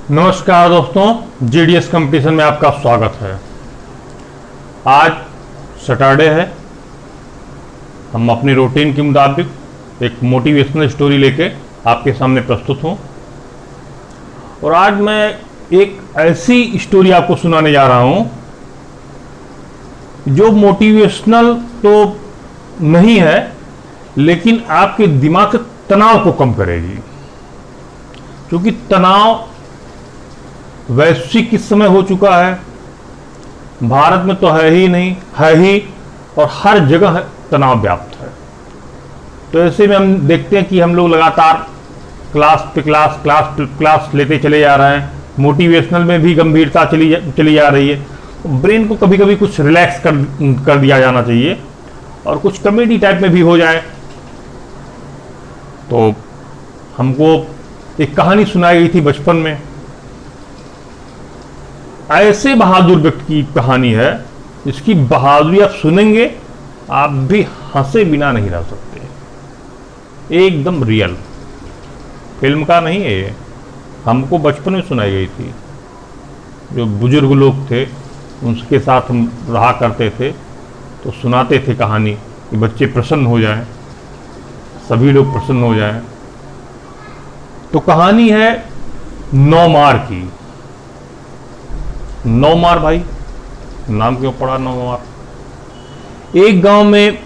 नमस्कार दोस्तों, GDS competition में आपका स्वागत है। आज सैटरडे है। हम अपनी रूटीन के मुताबिक एक मोटिवेशनल स्टोरी लेके आपके सामने प्रस्तुत हूँ। और आज मैं एक ऐसी स्टोरी आपको सुनाने जा रहा हूँ जो मोटिवेशनल तो नहीं है, लेकिन आपके दिमाग के तनाव को कम करेगी। क्योंकि तनाव वैश्विक इस समय हो चुका है, भारत में तो है ही नहीं, है ही, और हर जगह तनाव व्याप्त है। तो ऐसे में हम देखते हैं कि हम लोग लगातार क्लास पे क्लास लेते चले जा रहे हैं। मोटिवेशनल में भी गंभीरता चली जा रही है। ब्रेन को कभी कभी कुछ रिलैक्स कर दिया जाना चाहिए और कुछ कॉमेडी टाइप में भी हो जाए। तो हमको एक कहानी सुनाई गई थी बचपन में। ऐसे बहादुर व्यक्ति की कहानी है, इसकी बहादुरी आप सुनेंगे आप भी हंसे बिना नहीं रह सकते। एकदम रियल, फिल्म का नहीं है ये, हमको बचपन में सुनाई गई थी। जो बुजुर्ग लोग थे उनके साथ हम रहा करते थे तो सुनाते थे कहानी कि बच्चे प्रसन्न हो जाएं, सभी लोग प्रसन्न हो जाएं। तो कहानी है 9 मार की। 9 मार, भाई नाम क्यों पड़ा 9 मार? एक गांव में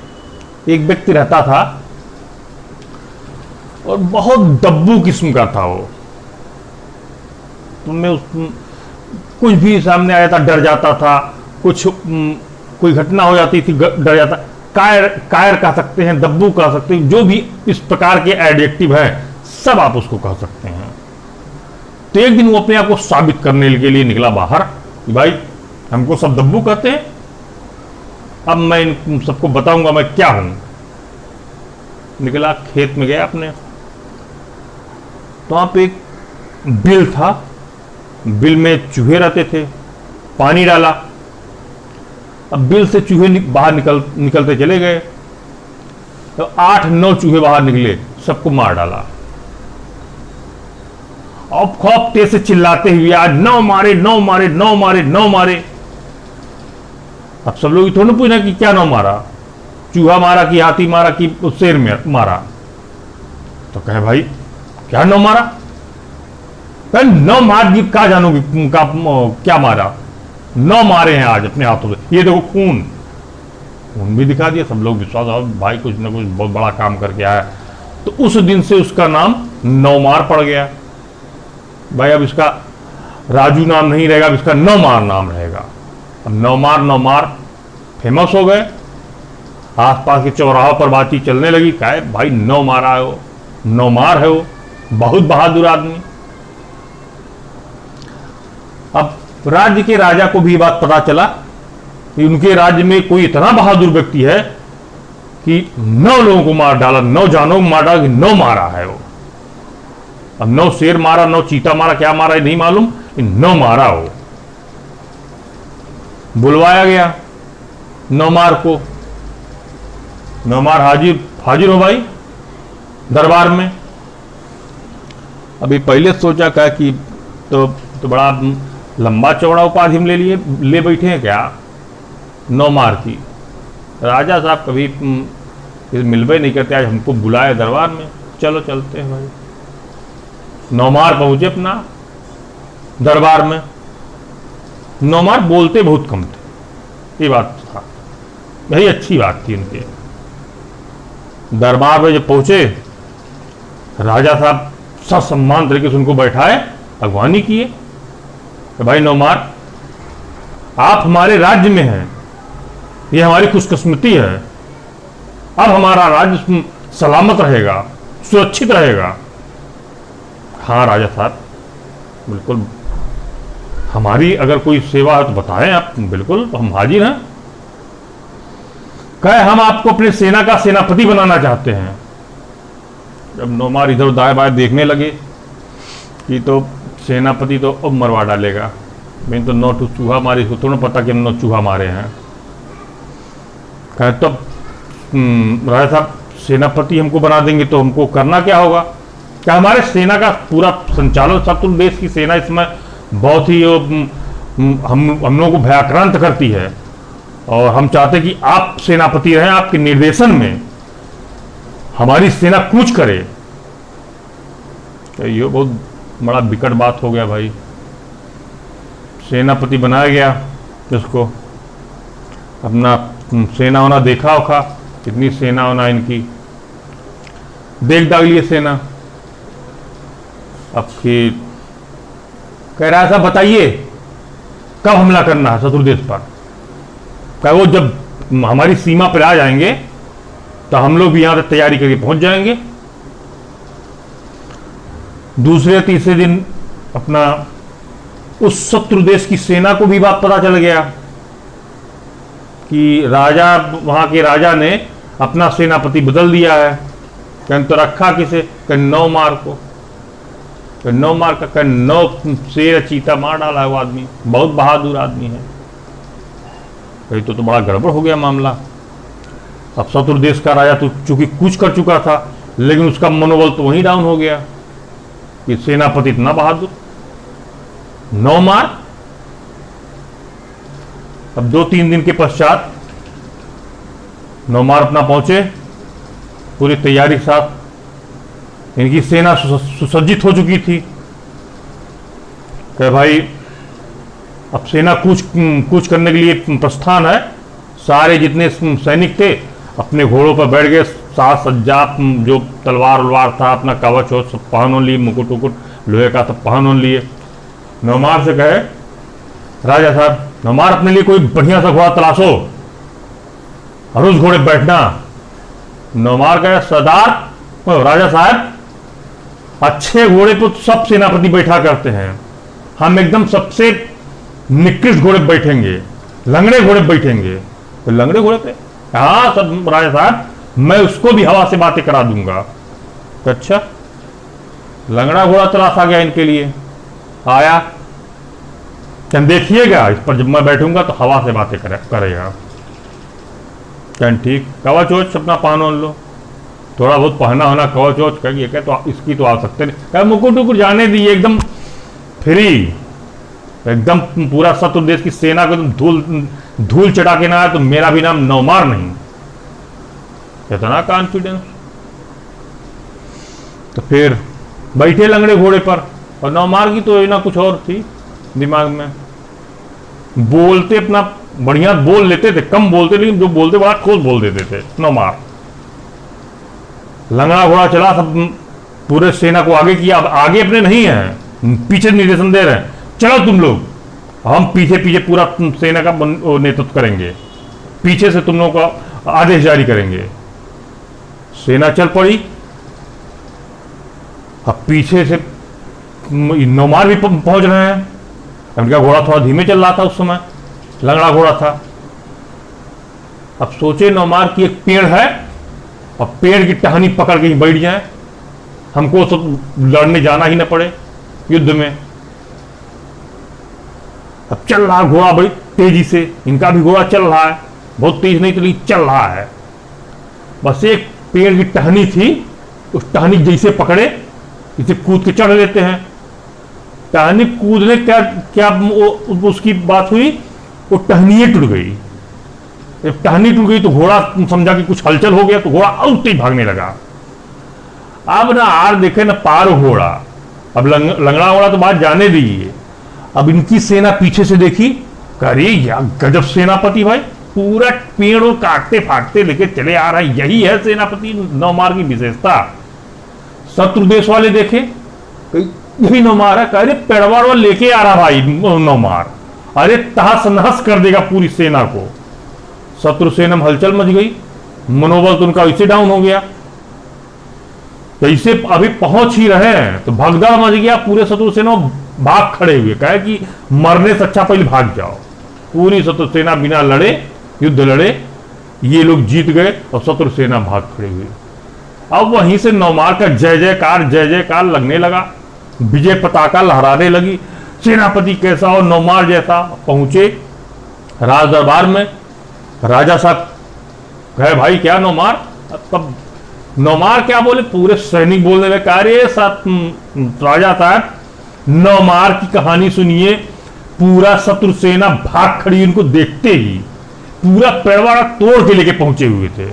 एक व्यक्ति रहता था और बहुत दब्बू किस्म का था वो। तो कुछ भी सामने आ जाता डर जाता था, कोई घटना हो जाती थी डर जाता। कायर कह सकते हैं, दब्बू कह सकते हैं, जो भी इस प्रकार के एडजेक्टिव है सब आप उसको कह सकते हैं। तो एक दिन वो अपने आप को साबित करने के लिए निकला बाहर कि भाई हमको सब दब्बू कहते हैं, अब मैं इन सबको बताऊंगा मैं क्या हूं। निकला, खेत में गया अपने। तो वहां पे एक बिल था, बिल में चूहे रहते थे। पानी डाला, अब बिल से चूहे बाहर निकलते चले गए। तो 8-9 चूहे बाहर निकले, सबको मार डाला। अब खौफ तेज से चिल्लाते हुए आज 9 मारे 9 मारे 9 मारे 9 मारे। अब सब लोग थोड़ा पूछना कि क्या 9 मारा, चूहा मारा कि हाथी मारा कि शेर मारा। तो कहे भाई क्या 9 मारा? कहे 9 मार दी, क्या जानोगे क्या मारा? 9 मारे हैं आज अपने हाथों से, ये देखो खून भी दिखा दिया। सब लोग विश्वास, भाई कुछ ना कुछ बहुत बड़ा काम करके आया। तो उस दिन से उसका नाम 9 मार पड़ गया। भाई अब इसका राजू नाम नहीं रहेगा, अब इसका 9 मार नाम रहेगा। अब 9 मार फेमस हो गए। आसपास के चौराहों पर बातचीत चलने लगी, कहे भाई 9 मारा है वो, 9 मार है वो, बहुत बहादुर आदमी। अब राज्य के राजा को भी बात पता चला कि उनके राज्य में कोई इतना बहादुर व्यक्ति है कि 9 लोगों को मार डाला, 9 जानों को मार डाला, कि 9 मारा है वो। अब 9 शेर मारा, 9 चीता मारा, क्या मारा नहीं मालूम, 9 मारा हो। बुलवाया गया 9 मार को। 9 मार हाजिर हो भाई दरबार में। अभी पहले सोचा क्या कि तो बड़ा लंबा चौड़ा उपाधि हम ले बैठे हैं क्या 9 मार की। राजा साहब कभी मिलवे नहीं करते, आज हमको बुलाए दरबार में, चलो चलते हैं भाई। 9 मार पहुंचे अपना दरबार में। 9 मार बोलते बहुत कम थे, ये बात था, यही अच्छी बात थी उनके। दरबार में जब पहुंचे, राजा साहब ससम्मान तरीके से उनको बैठाए, अगवानी किए कि भाई 9 मार आप हमारे राज्य में हैं, ये हमारी खुशकिस्मती है। अब हमारा राज्य सलामत रहेगा, सुरक्षित रहेगा। हाँ राजा साहब, बिल्कुल हमारी अगर कोई सेवा है तो बताएं आप, बिल्कुल हम हाजिर हैं। कहे हम आपको अपनी सेना का सेनापति बनाना चाहते हैं। जब 9 मार इधर दाएं बाएं देखने लगे कि तो सेनापति तो अब मरवा डालेगा, मैंने तो 9 चूहा मारे, इसको थोड़ा पता कि हम 9 चूहा मारे हैं। कहे तो राजा साहब सेनापति हमको बना देंगे तो हमको करना क्या होगा? क्या हमारे सेना का पूरा संचालन, शत्रु देश की सेना इसमें बहुत ही हम लोगों को भयाक्रांत करती है, और हम चाहते कि आप सेनापति रहें, आपके निर्देशन में हमारी सेना कूच करे। तो ये बहुत बड़ा विकट बात हो गया भाई। सेनापति बनाया गया, इसको अपना सेना होना देखा होगा, कितनी सेना होना इनकी, देख दाग लिए सेना। अब फिर कह रहा था बताइए कब हमला करना है शत्रु देश पर। क्या वो जब हमारी सीमा पर आ जाएंगे तो हम लोग भी यहां तक तैयारी करके पहुंच जाएंगे। दूसरे तीसरे दिन अपना उस शत्रु देश की सेना को भी बात पता चल गया कि राजा, वहां के राजा ने अपना सेनापति बदल दिया है। कहीं तो रखा किसे, कहीं 9 मार को, कहीं 9 मार का, कहीं 9 शेर चीता मार डाला है वो आदमी, बहुत बहादुर आदमी है। कहीं तो बड़ा गड़बड़ हो गया मामला। अब शत्रु देश का राजा तो चूंकि कूच कर चुका था, लेकिन उसका मनोबल तो वहीं डाउन हो गया कि सेनापति इतना बहादुर, 9 मार। अब 2-3 दिन के पश्चात 9 मार अपना पहुंचे पूरी तैयारी के साथ। इनकी सेना सुसज्जित हो चुकी थी कि भाई अब सेना कूच करने के लिए प्रस्थान है। सारे जितने सैनिक थे अपने घोड़ों पर बैठ गए, साज सज्जा, जो तलवार उलवार था, अपना कवच हो सब पहन लिए, मुकुट उकुट लोहे का सब पहन लिए। नौमार से कहे, राजा साहब नौमार अपने लिए कोई बढ़िया सा घोड़ा तलाशो और उस घोड़े बैठना। नौमार कहे, सरदार राजा साहब अच्छे घोड़े पर सब सेनापति बैठा करते हैं, हम एकदम सबसे निकृष्ट घोड़े बैठेंगे, लंगड़े घोड़े बैठेंगे। तो लंगड़े घोड़े पे, हाँ सब राजा साहब मैं उसको भी हवा से बातें करा दूंगा। तो अच्छा, लंगड़ा घोड़ा तलाशा गया इनके लिए, आया, क्या देखिएगा इस पर जब मैं बैठूंगा तो हवा से बातें करेगा। क्या ठीक, कवच वच अपना पहन लो, थोड़ा बहुत पहना होना कवच वच कहिए, क्या तो इसकी तो आवश्यकता नहीं, क्या मुकुट उकुट जाने दीजिए, एकदम फ्री, एकदम पूरा शत्रु देश की सेना को धूल चढ़ा के ना आया तो मेरा भी नाम नौमार नहीं। इतना कॉन्फिडेंस। तो फिर बैठे लंगड़े घोड़े पर, और नौमार की तो योजना कुछ और थी दिमाग में। बोलते अपना बढ़िया बोल लेते थे, कम बोलते, लेकिन जो बोलते बड़ा ठोस बोल देते थे नौमार। लंगड़ा घोड़ा चला, सब पूरे सेना को आगे किया। अब आगे अपने नहीं है, पीछे निर्देशन दे रहे हैं, चलो तुम लोग, हम पीछे पीछे पूरा सेना का नेतृत्व करेंगे, पीछे से तुम लोगों का आदेश जारी करेंगे। सेना चल पड़ी। अब पीछे से नौमार भी पहुंच रहे हैं। उनका घोड़ा थोड़ा धीमे चल रहा था, उस समय लंगड़ा घोड़ा था। अब सोचे नौमार की एक पेड़ है और पेड़ की टहनी पकड़ के ही बैठ जाए, हमको सब लड़ने जाना ही न पड़े युद्ध में। अब चल रहा घोड़ा बड़ी तेजी से, इनका भी घोड़ा चल रहा है, बहुत तेज नहीं चली, चल रहा है। बस एक पेड़ की टहनी थी, उस टहनी जैसे पकड़े इसे कूद के चढ़ लेते हैं। टहनी कूदने क्या उसकी बात हुई, वो टहनी टूट गई। जब टहनी टूट गई तो घोड़ा समझा कि कुछ हलचल हो गया, तो घोड़ा और तेज भागने लगा। अब ना आर देखे ना पार घोड़ा। अब लंगड़ा घोड़ा तो बात जाने दीजिए, अब इनकी सेना पीछे से देखी, अरे यार गजब सेनापति भाई, पूरा पेड़ों काटते फाटते लेके चले आ रहा है। यही है सेनापति नौमार की विशेषता। शत्रु देश वाले देखे, यही नौमार है, अरे पेड़वाड़ लेके आ रहा भाई नौमार, अरे तहस नहस कर देगा पूरी सेना को। शत्रु सेना में हलचल मच गई, मनोबल तो उनका इसे डाउन हो गया। तो इसे अभी पहुंच ही रहे हैं तो भगदड़ मच गया, पूरे शत्रु सेना भाग खड़े हुए, कहे कि मरने से अच्छा पहले भाग जाओ। पूरी शत्रु सेना बिना लड़े, युद्ध लड़े, ये लोग जीत गए और शत्रु सेना भाग खड़े हुए। अब वहीं से नौमार का जय जयकार लगने लगा, विजय पताका लहराने लगी। सेनापति कैसा और नौमार जैसा। पहुंचे राज दरबार में, राजा साहब कहे भाई क्या नौमार, तब नौमार क्या बोले, पूरे सैनिक बोलने लगे, अरे राजा साहब नौमार की कहानी सुनिए। पूरा शत्रु सेना भाग खड़ी उनको देखते ही, पूरा पैरवाड़ा तोड़ के लेके पहुंचे हुए थे।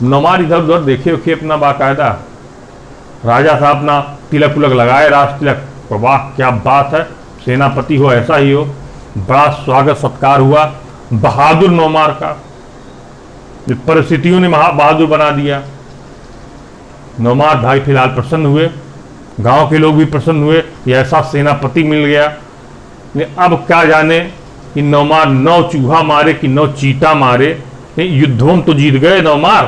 नौमार इधर उधर देखे उखे अपना बाकायदा, राजा साहब अपना तिलक उलक लगाए, राज तिलक, वाह क्या बात है, सेनापति हो ऐसा ही हो। बड़ा स्वागत सत्कार हुआ बहादुर नौमार का, परिस्थितियों ने बहादुर बना दिया। नौमार भाई फिलहाल प्रसन्न हुए, गांव के लोग भी प्रसन्न हुए कि ऐसा सेनापति मिल गया। अब क्या जाने कि नौमार 9 चूहा मारे कि 9 चीता मारे, युद्धों में तो जीत गए नौमार,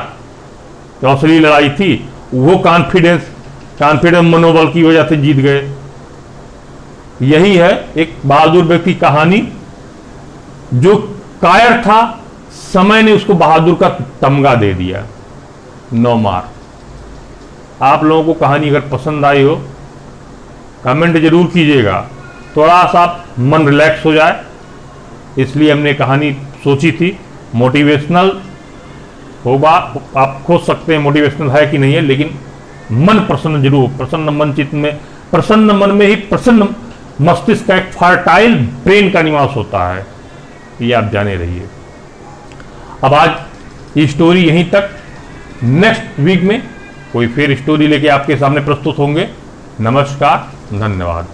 तो असली लड़ाई थी वो कॉन्फिडेंस मनोबल की वजह से जीत गए। यही है एक बहादुर व्यक्ति की कहानी, जो कायर था समय ने उसको बहादुर का तमगा दे दिया। नौमार। आप लोगों को कहानी अगर पसंद आई हो कमेंट जरूर कीजिएगा, थोड़ा सा मन रिलैक्स हो जाए, इसलिए हमने कहानी सोची थी। मोटिवेशनल होगा, आप खोज सकते हैं मोटिवेशनल है कि नहीं है, लेकिन मन प्रसन्न जरूर, प्रसन्न मन चित्त में, प्रसन्न मन में ही प्रसन्न मस्तिष्क का एक फर्टाइल ब्रेन का निवास होता है, ये आप जाने रहिए। अब आज ये स्टोरी यहीं तक, नेक्स्ट वीक में कोई फिर स्टोरी लेके आपके सामने प्रस्तुत होंगे। नमस्कार, धन्यवाद।